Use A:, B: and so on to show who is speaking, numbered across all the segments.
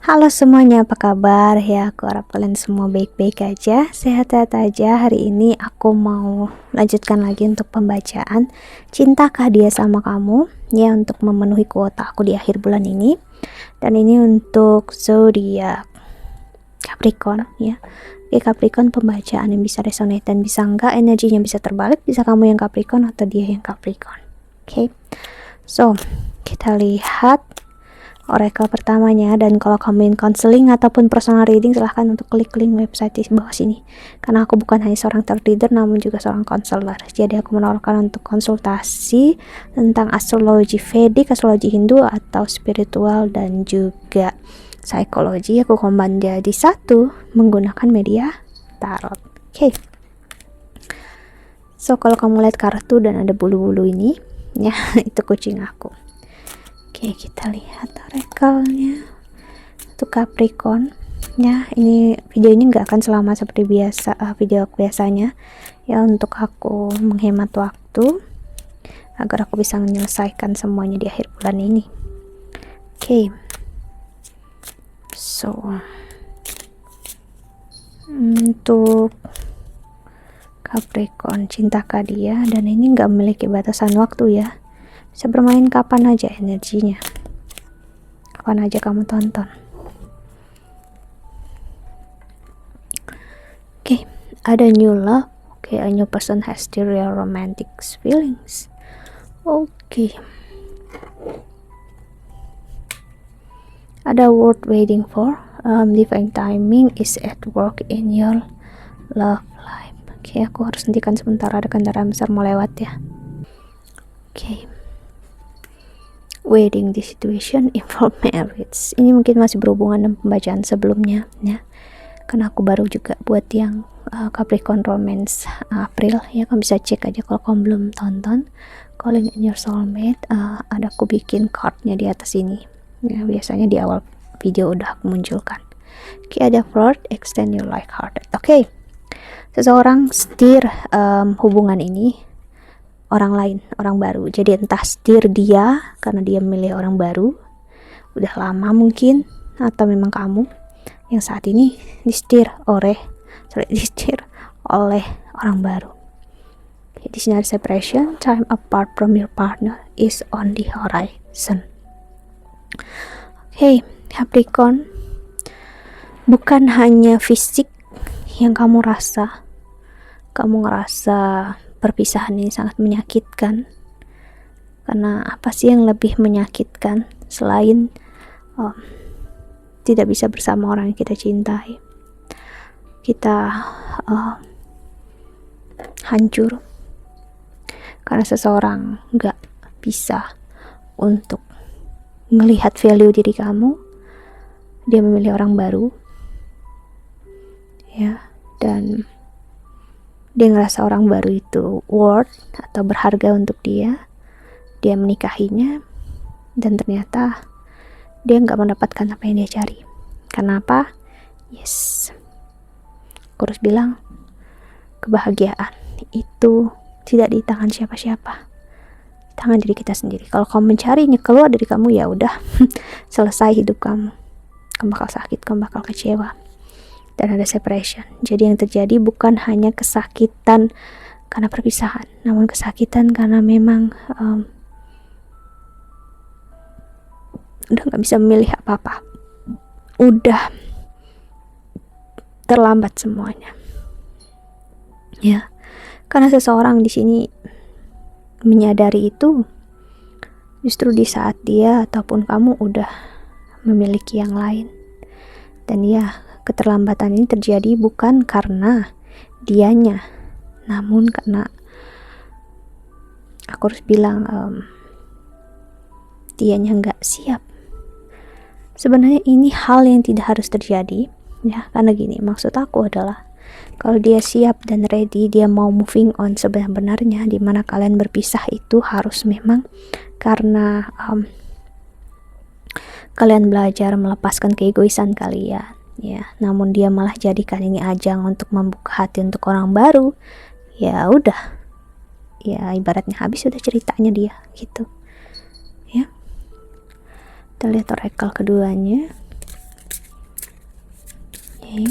A: Halo semuanya, apa kabar? Ya, aku harap kalian semua baik-baik aja, sehat-sehat aja. Hari ini aku mau lanjutkan lagi untuk pembacaan Cintakah Dia Sama Kamu, ya, untuk memenuhi kuota aku di akhir bulan ini. Dan ini untuk zodiak Capricorn, ya. Oke, Capricorn, pembacaan yang bisa resonate dan bisa enggak, energinya bisa terbalik, bisa kamu yang Capricorn atau dia yang Capricorn. Oke. So, kita lihat oracle pertamanya. Dan kalau kamu ingin counseling ataupun personal reading, silahkan untuk klik link website di bawah sini, karena aku bukan hanya seorang tarot reader namun juga seorang konselor. Jadi aku menawarkan untuk konsultasi tentang astrologi Vedic, astrologi Hindu atau spiritual dan juga psikologi. Aku combine jadi satu menggunakan media tarot. Oke. So kalau kamu lihat kartu dan ada bulu-bulu ini, ya, itu kucing aku. Oke, kita lihat oracle-nya untuk Capricorn. Ya, ini video ini nggak akan selama seperti biasa video biasanya. Ya, untuk aku menghemat waktu agar aku bisa menyelesaikan semuanya di akhir bulan ini. Oke. So, untuk Capricorn, cintakah dia? Dan ini nggak memiliki batasan waktu, ya. Bisa bermain kapan aja energinya, kapan aja kamu tonton. Oke, ada new love. Oke, a new person has the real romantic feelings. Oke, ada word waiting for. Divine timing is at work in your love life. Oke, aku harus hentikan sebentar, ada kendaraan besar mau lewat, ya. Oke. Wedding, the situation involve marriage. Ini mungkin masih berhubungan dengan pembacaan sebelumnya, ya. Karena aku baru juga buat yang Capricorn Romance April, ya. Kamu bisa cek aja kalau kamu belum tonton. Calling in your soulmate, ada aku bikin cardnya di atas ini, ya. Biasanya di awal video udah aku munculkan. Oke, ada flirt, extend your like hearted. Oke, seseorang setir hubungan ini orang lain, orang baru. Jadi entah setir dia karena dia memilih orang baru udah lama mungkin, atau memang kamu yang saat ini disetir oleh orang baru. Di sini ada separation, time apart from your partner is on the horizon. Oke, Capricorn, bukan hanya fisik yang kamu rasa. Kamu ngerasa perpisahan ini sangat menyakitkan. Karena apa sih yang lebih menyakitkan selain tidak bisa bersama orang yang kita cintai? Kita hancur karena seseorang gak bisa untuk melihat value diri kamu. Dia memilih orang baru, ya, dan dia ngerasa orang baru itu worth atau berharga untuk dia. Dia menikahinya dan ternyata dia nggak mendapatkan apa yang dia cari. Kenapa? Yes, aku harus bilang, kebahagiaan itu tidak di tangan siapa-siapa, di tangan diri kita sendiri. Kalau kamu mencarinya keluar dari kamu, ya udah selesai hidup kamu. Kamu bakal sakit, kamu bakal kecewa. Dan ada separation. Jadi yang terjadi bukan hanya kesakitan karena perpisahan, namun kesakitan karena memang udah gak bisa memilih apa-apa. Udah terlambat semuanya, ya. Karena seseorang di sini menyadari itu justru di saat dia ataupun kamu udah memiliki yang lain. Dan ya, keterlambatan ini terjadi bukan karena dianya, namun karena aku harus bilang dianya nggak siap. Sebenarnya ini hal yang tidak harus terjadi, ya. Karena gini, maksud aku adalah kalau dia siap dan ready, dia mau moving on sebenarnya, dimana kalian berpisah itu harus memang karena kalian belajar melepaskan keegoisan kalian, ya. Namun dia malah jadikan ini ajang untuk membuka hati untuk orang baru. Ya udah, ya ibaratnya habis udah ceritanya dia, gitu, ya. Kita lihat oracle keduanya. Oke.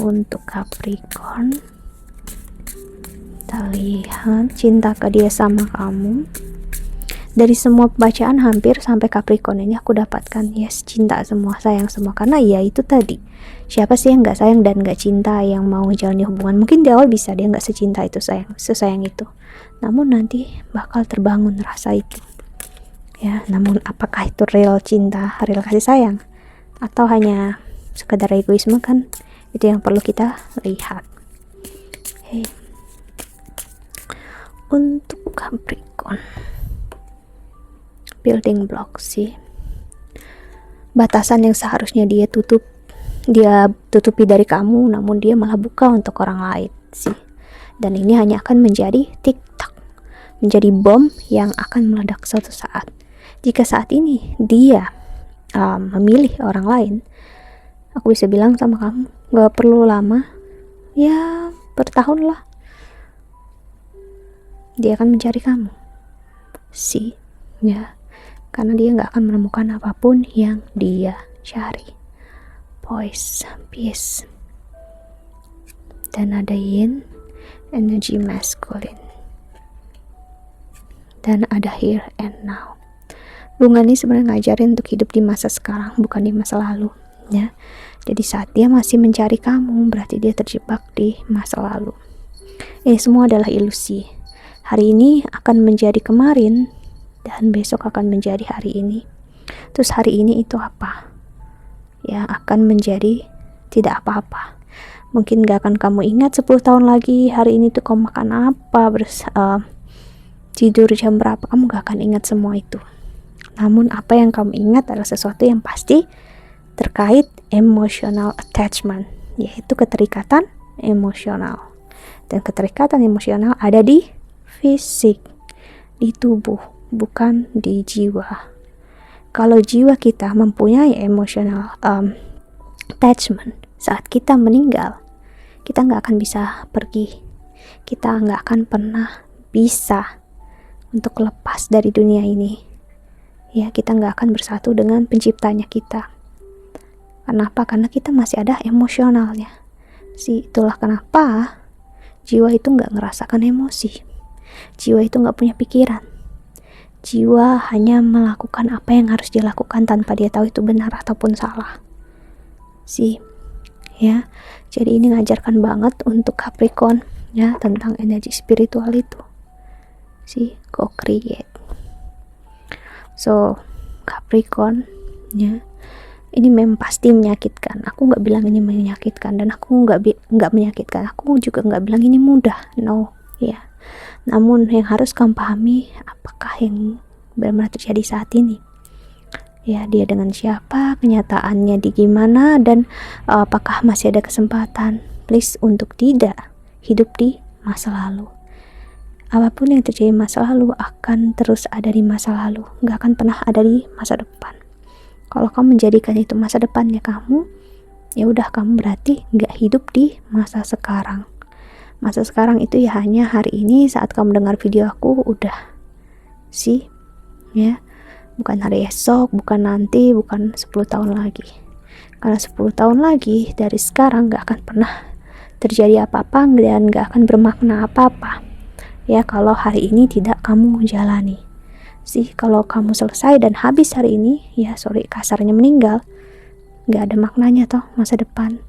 A: Untuk Capricorn, kita lihat cinta ke dia sama kamu. Dari semua bacaan hampir sampai Capricorn ini aku dapatkan yes, cinta semua, sayang semua. Karena ya itu tadi, siapa sih yang nggak sayang dan nggak cinta yang mau menjalani hubungan? Mungkin di awal bisa dia nggak secinta itu, sesayang itu, namun nanti bakal terbangun rasa itu ya. Namun apakah itu real cinta, real kasih sayang, atau hanya sekedar egoisme, kan itu yang perlu kita lihat. Hey. Untuk Capricorn, building block sih, batasan yang seharusnya dia tutupi dari kamu, namun dia malah buka untuk orang lain sih. Dan ini hanya akan menjadi tik-tak, menjadi bom yang akan meledak suatu saat. Jika saat ini dia memilih orang lain, aku bisa bilang sama kamu, gak perlu lama, ya bertahun lah, dia akan mencari kamu sih ya. Karena dia nggak akan menemukan apapun yang dia cari. Poise, peace. Dan ada yin, energi masculine. Dan ada here and now. Bunga ini sebenarnya ngajarin untuk hidup di masa sekarang, bukan di masa lalu ya. Jadi saat dia masih mencari kamu, berarti dia terjebak di masa lalu. Ini semua adalah ilusi. Hari ini akan menjadi kemarin, dan besok akan menjadi hari ini. Terus hari ini itu apa? Ya akan menjadi tidak apa-apa. Mungkin gak akan kamu ingat 10 tahun lagi hari ini tuh kamu makan apa, tidur jam berapa, kamu gak akan ingat semua itu. Namun apa yang kamu ingat adalah sesuatu yang pasti terkait emotional attachment, yaitu keterikatan emosional. Dan keterikatan emosional ada di fisik, di tubuh, bukan di jiwa. Kalau jiwa kita mempunyai emotional attachment, saat kita meninggal, kita nggak akan bisa pergi. Kita nggak akan pernah bisa untuk lepas dari dunia ini. Ya, kita nggak akan bersatu dengan penciptanya kita. Kenapa? Karena kita masih ada emosionalnya. Itulah kenapa jiwa itu nggak ngerasakan emosi. Jiwa itu nggak punya pikiran. Jiwa hanya melakukan apa yang harus dilakukan tanpa dia tahu itu benar ataupun salah. Ya. Jadi ini ngajarkan banget untuk Capricorn ya, tentang energi spiritual itu. Co-create. So, Capricorn ya, ini memang pasti menyakitkan. Aku nggak bilang ini menyakitkan, dan aku nggak menyakitkan. Aku juga nggak bilang ini mudah. No, ya. Namun yang harus kamu pahami, apakah yang benar-benar terjadi saat ini? Ya, dia dengan siapa, kenyataannya di gimana, dan apakah masih ada kesempatan? Please untuk tidak hidup di masa lalu. Apapun yang terjadi di masa lalu akan terus ada di masa lalu, nggak akan pernah ada di masa depan. Kalau kamu menjadikan itu masa depannya kamu, ya udah, kamu berarti nggak hidup di masa sekarang. Masa sekarang itu ya hanya hari ini saat kamu dengar video aku, udah ya, bukan hari esok, bukan nanti, bukan 10 tahun lagi. Karena 10 tahun lagi dari sekarang gak akan pernah terjadi apa-apa dan gak akan bermakna apa-apa ya kalau hari ini tidak kamu jalani. Kalau kamu selesai dan habis hari ini, ya kasarnya meninggal, gak ada maknanya toh masa depan.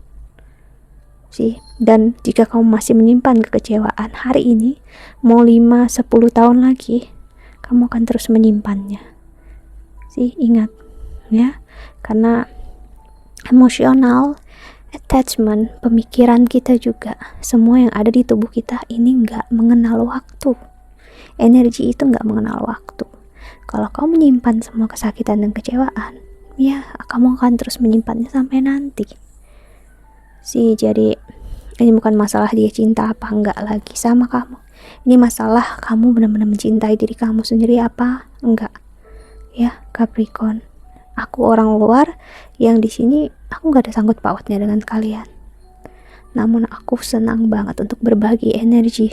A: Dan jika kamu masih menyimpan kekecewaan hari ini, mau 5-10 tahun lagi kamu akan terus menyimpannya. Ingat ya, karena emosional attachment, pemikiran kita juga, semua yang ada di tubuh kita ini nggak mengenal waktu. Energi itu nggak mengenal waktu. Kalau kamu menyimpan semua kesakitan dan kecewaan, ya kamu akan terus menyimpannya sampai nanti. Jadi ini bukan masalah dia cinta apa enggak lagi sama kamu. Ini masalah kamu benar-benar mencintai diri kamu sendiri apa enggak. Ya, Capricorn. Aku orang luar yang di sini aku gak ada sangkut pautnya dengan kalian. Namun aku senang banget untuk berbagi energi,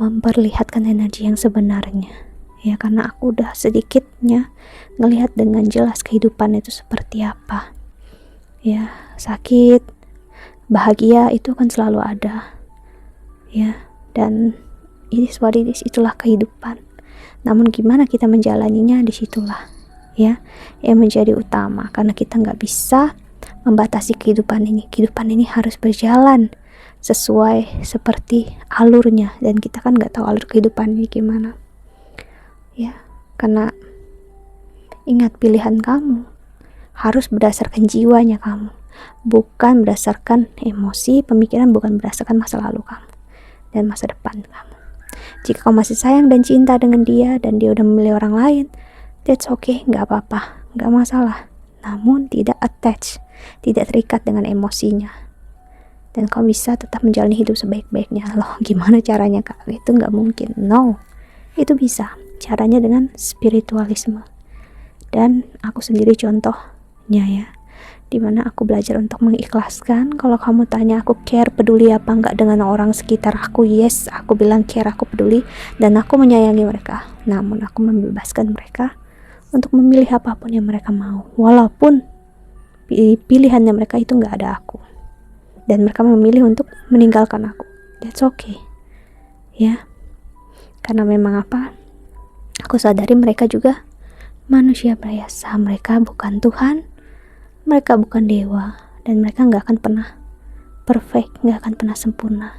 A: memperlihatkan energi yang sebenarnya. ya, karena aku udah sedikitnya ngelihat dengan jelas kehidupan itu seperti apa. Ya, sakit, bahagia itu kan selalu ada, ya, dan ini itulah kehidupan. Namun gimana kita menjalaninya, disitulah ya yang menjadi utama, karena kita nggak bisa membatasi kehidupan ini. Kehidupan ini harus berjalan sesuai seperti alurnya, dan kita kan nggak tahu alur kehidupan ini gimana ya. Karena ingat, pilihan kamu harus berdasarkan jiwanya kamu, bukan berdasarkan emosi, pemikiran, bukan berdasarkan masa lalu kamu dan masa depan kamu. Jika kamu masih sayang dan cinta dengan dia dan dia udah memilih orang lain, that's okay, gak apa-apa, gak masalah. Namun tidak attach, tidak terikat dengan emosinya, dan kamu bisa tetap menjalani hidup sebaik-baiknya. Loh, gimana caranya Kak? Itu gak mungkin. No, itu bisa. Caranya dengan spiritualisme, dan aku sendiri contohnya ya, dimana aku belajar untuk mengikhlaskan. Kalau kamu tanya aku care, peduli apa enggak dengan orang sekitar aku, yes, aku bilang care, aku peduli, dan aku menyayangi mereka. Namun aku membebaskan mereka untuk memilih apapun yang mereka mau, walaupun pilihannya mereka itu enggak ada aku, dan mereka memilih untuk meninggalkan aku. That's okay ya, karena memang aku sadari mereka juga manusia biasa. Mereka bukan Tuhan, mereka bukan dewa, dan mereka gak akan pernah perfect, gak akan pernah sempurna.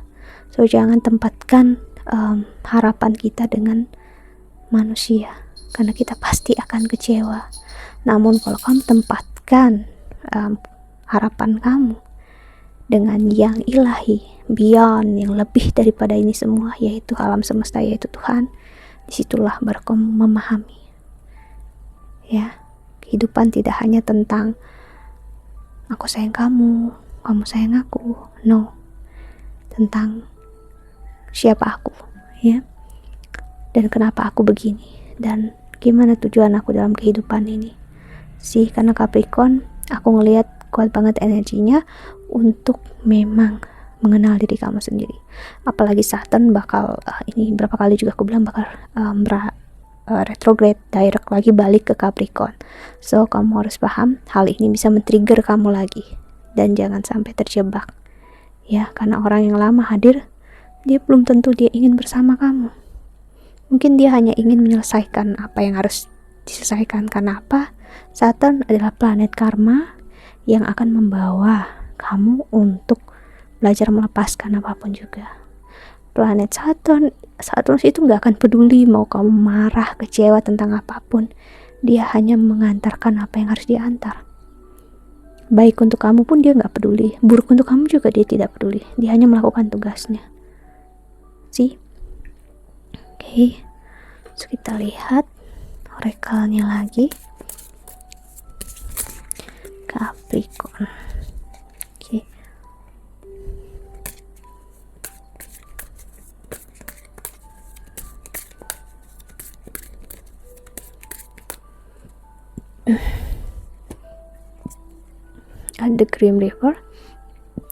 A: So jangan tempatkan harapan kita dengan manusia, karena kita pasti akan kecewa. Namun kalau kamu tempatkan harapan kamu dengan yang ilahi, beyond, yang lebih daripada ini semua, yaitu alam semesta, yaitu Tuhan, disitulah baru kamu memahami ya, kehidupan tidak hanya tentang aku sayang kamu, kamu sayang aku. No, tentang siapa aku ya, dan kenapa aku begini, dan gimana tujuan aku dalam kehidupan ini sih. Karena Capricorn, aku ngelihat kuat banget energinya untuk memang mengenal diri kamu sendiri. Apalagi Saturn bakal ini berapa kali juga aku bilang bakal retrograde direct lagi balik ke Capricorn. So kamu harus paham, hal ini bisa men-trigger kamu lagi, dan jangan sampai terjebak ya, karena orang yang lama hadir, dia belum tentu dia ingin bersama kamu. Mungkin dia hanya ingin menyelesaikan apa yang harus diselesaikan. Karena apa? Saturn adalah planet karma yang akan membawa kamu untuk belajar melepaskan apapun juga. Planet Saturn itu gak akan peduli mau kamu marah, kecewa tentang apapun. Dia hanya mengantarkan apa yang harus diantar. Baik untuk kamu pun dia gak peduli, buruk untuk kamu juga dia tidak peduli. Dia hanya melakukan tugasnya. See? Oke, so kita lihat orakelnya lagi. Capricorn. Oke. At the Grim River,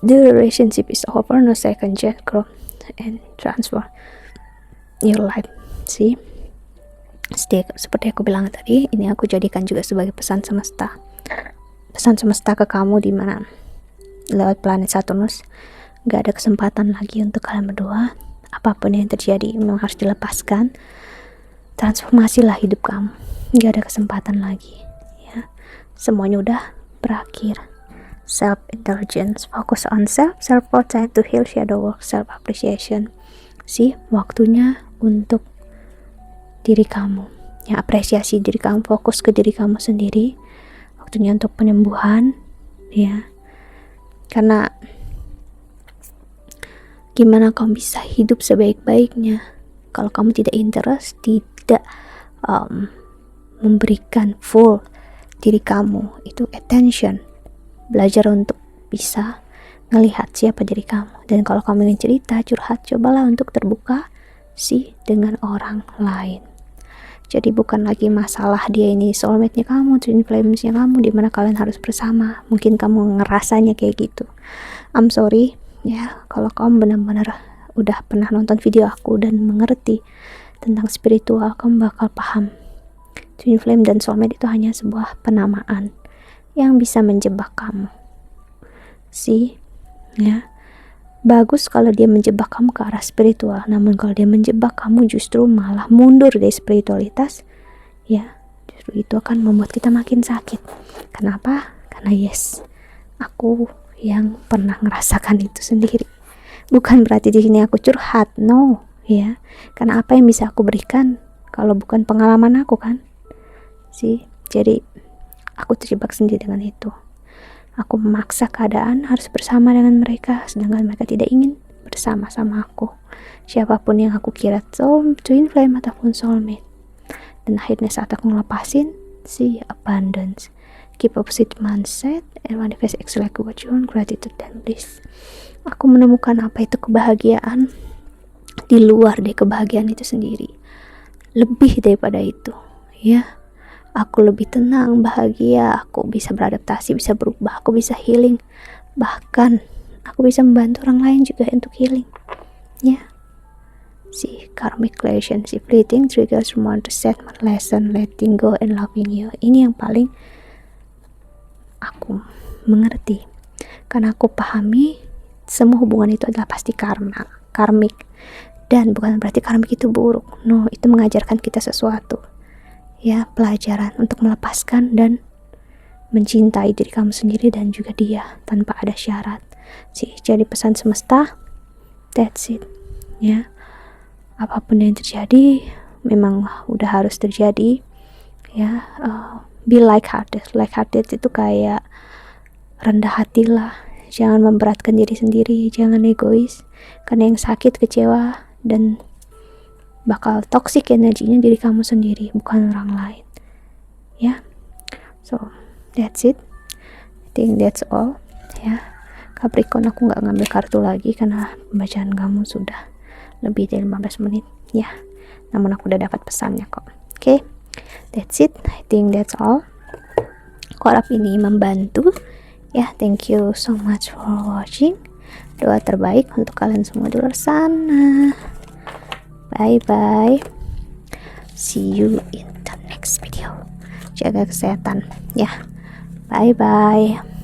A: the relationship is over, no second chance, grow and transfer your life. See, seperti aku bilang tadi, ini aku jadikan juga sebagai pesan semesta ke kamu, dimana lewat planet Saturnus gak ada kesempatan lagi untuk kalian berdua. Apapun yang terjadi memang harus dilepaskan. Transformasilah hidup kamu, gak ada kesempatan lagi ya, semuanya udah berakhir. Self indulgence, focus on self worth, time to heal, shadow work, self appreciation. Sih, waktunya untuk diri kamu ya, apresiasi diri kamu, fokus ke diri kamu sendiri. Waktunya untuk penyembuhan ya, karena gimana kamu bisa hidup sebaik-baiknya kalau kamu tidak interest, tidak memberikan full diri kamu itu attention. Belajar untuk bisa ngelihat siapa diri kamu, dan kalau kamu ingin cerita, curhat, cobalah untuk terbuka sih dengan orang lain. Jadi bukan lagi masalah dia ini soulmate-nya kamu, twin flames-nya kamu, dimana kalian harus bersama. Mungkin kamu ngerasanya kayak gitu. I'm sorry ya, kalau kamu benar-benar udah pernah nonton video aku dan mengerti tentang spiritual, kamu bakal paham twin flame dan soulmate itu hanya sebuah penamaan yang bisa menjebak kamu. Ya, bagus kalau dia menjebak kamu ke arah spiritual, namun kalau dia menjebak kamu justru malah mundur dari spiritualitas, ya justru itu akan membuat kita makin sakit. Kenapa? Karena aku yang pernah ngerasakan itu sendiri. Bukan berarti di sini aku curhat, no, ya. Karena apa yang bisa aku berikan kalau bukan pengalaman aku kan? Jadi aku terjebak sendiri dengan itu. Aku memaksa keadaan harus bersama dengan mereka, sedangkan mereka tidak ingin bersama-sama aku. Siapapun yang aku kira twin flame ataupun soulmate. Dan akhirnya saat aku ngelepasin, abundance. Keep a positive mindset and manifest exactly what you want, gratitude dan bliss. Aku menemukan apa itu kebahagiaan di luar dari kebahagiaan itu sendiri. Lebih daripada itu, ya. Aku lebih tenang, bahagia, aku bisa beradaptasi, bisa berubah, aku bisa healing. Bahkan aku bisa membantu orang lain juga untuk healing. Ya. Karmic relationship fleeting triggers want to set my lesson, letting go and loving you. Ini yang paling aku mengerti. Karena aku pahami semua hubungan itu adalah pasti karmik. Dan bukan berarti karmik itu buruk. No, itu mengajarkan kita sesuatu. Ya, pelajaran untuk melepaskan dan mencintai diri kamu sendiri dan juga dia tanpa ada syarat. Jadi pesan semesta, that's it. Ya, apapun yang terjadi memang udah harus terjadi. Ya, be light-hearted. Light-hearted itu kayak rendah hatilah. Jangan memberatkan diri sendiri, jangan egois. Karena yang sakit, kecewa dan bakal toxic energinya diri kamu sendiri, bukan orang lain. Ya, so that's it. I think that's all. Ya, Capricorn, aku nggak ngambil kartu lagi karena pembacaan kamu sudah lebih dari 15 menit. Ya, namun aku udah dapat pesannya kok. Okay, that's it. I think that's all. Aku harap ini membantu. Ya, thank you so much for watching. Doa terbaik untuk kalian semua di luar sana. Bye bye. See you in the next video. Jaga kesehatan ya. Bye bye.